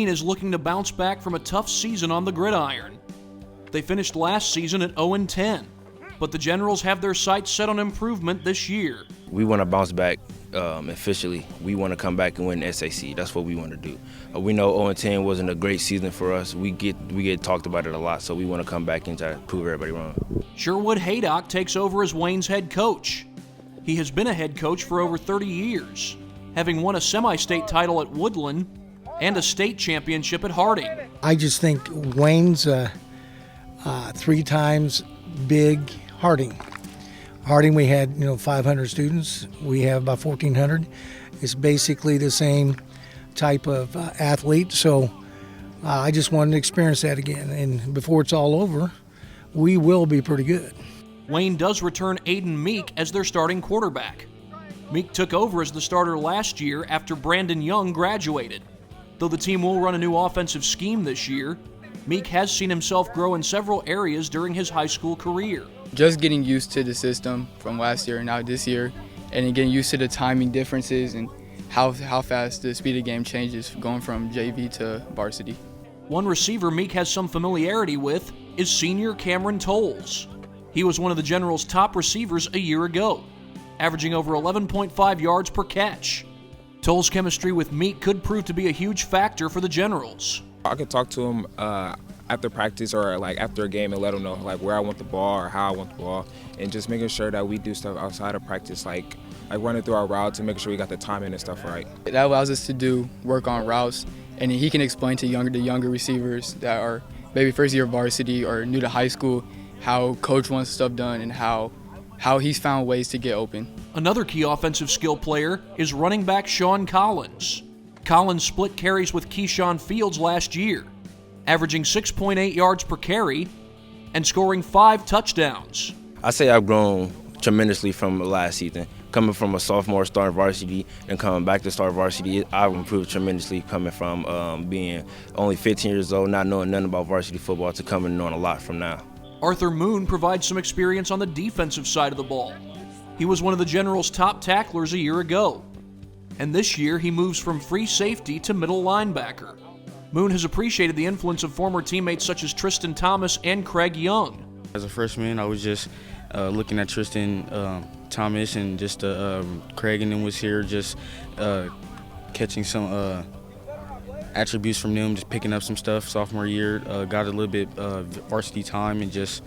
Wayne is looking to bounce back from a tough season on the gridiron. They finished last season at 0-10, but the Generals have their sights set on improvement this year. We want to bounce back officially. We want to come back and win the SAC. That's what we want to do. We know 0-10 wasn't a great season for us. We get talked about it a lot, so we want to come back and try to prove everybody wrong. Sherwood Haydock takes over as Wayne's head coach. He has been a head coach for over 30 years, having won a semi-state title at Woodland and a state championship at Harding. I just think Wayne's 3 times big Harding. Harding, we had 500 students. We have about 1,400. It's basically the same type of athlete. So I just wanted to experience that again. And before it's all over, we will be pretty good. Wayne does return Aidan Meek as their starting quarterback. Meek took over as the starter last year after Brandon Young graduated. Though the team will run a new offensive scheme this year, Meek has seen himself grow in several areas during his high school career. Just getting used to the system from last year and now this year, and getting used to the timing differences and how fast the speed of the game changes going from JV to varsity. One receiver Meek has some familiarity with is senior Cam Toles. He was one of the Generals' top receivers a year ago, averaging over 11.5 yards per catch. Toles' chemistry with Meek could prove to be a huge factor for the Generals. I could talk to him after practice or after a game and let him know where I want the ball or how I want the ball, and just making sure that we do stuff outside of practice, like running through our routes and making sure we got the timing and stuff right. That allows us to work on routes, and he can explain to the younger receivers that are maybe first year varsity or new to high school how coach wants stuff done and how he's found ways to get open. Another key offensive skill player is running back Shawn Collins. Collins split carries with Keshaun Fields last year, averaging 6.8 yards per carry and scoring 5 touchdowns. I say I've grown tremendously from last season. Coming from a sophomore starting varsity and coming back to start varsity, I've improved tremendously coming from being only 15 years old, not knowing nothing about varsity football, to coming and knowing a lot from now. MHOON provides some experience on the defensive side of the ball. He was one of the Generals' top tacklers a year ago, and this year he moves from free safety to middle linebacker. Moon has appreciated the influence of former teammates such as Tristan Thomas and Craig Young. As a freshman, I was just looking at Tristan Thomas, and just Craig and them was here, just catching some attributes from them, just picking up some stuff. Sophomore year, got a little bit varsity time and just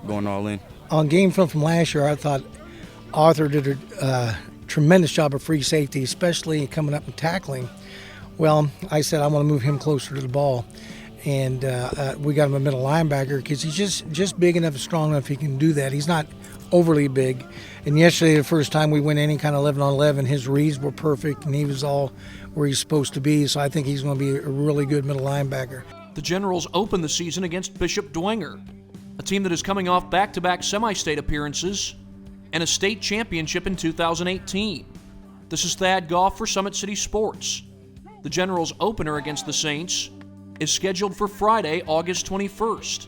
going all in. On game film from last year, I thought Arthur did a tremendous job of free safety, especially coming up and tackling. Well, I said I want to move him closer to the ball, and we got him a middle linebacker because he's just big enough and strong enough he can do that. He's not overly big. And yesterday, the first time we went any kind of 11-on-11, his reads were perfect, and he was all where he's supposed to be. So I think he's going to be a really good middle linebacker. The Generals open the season against Bishop Dwenger, a team that is coming off back-to-back semi-state appearances and a state championship in 2018. This is Thad Goff for Summit City Sports. The Generals opener against the Saints is scheduled for Friday, August 21st.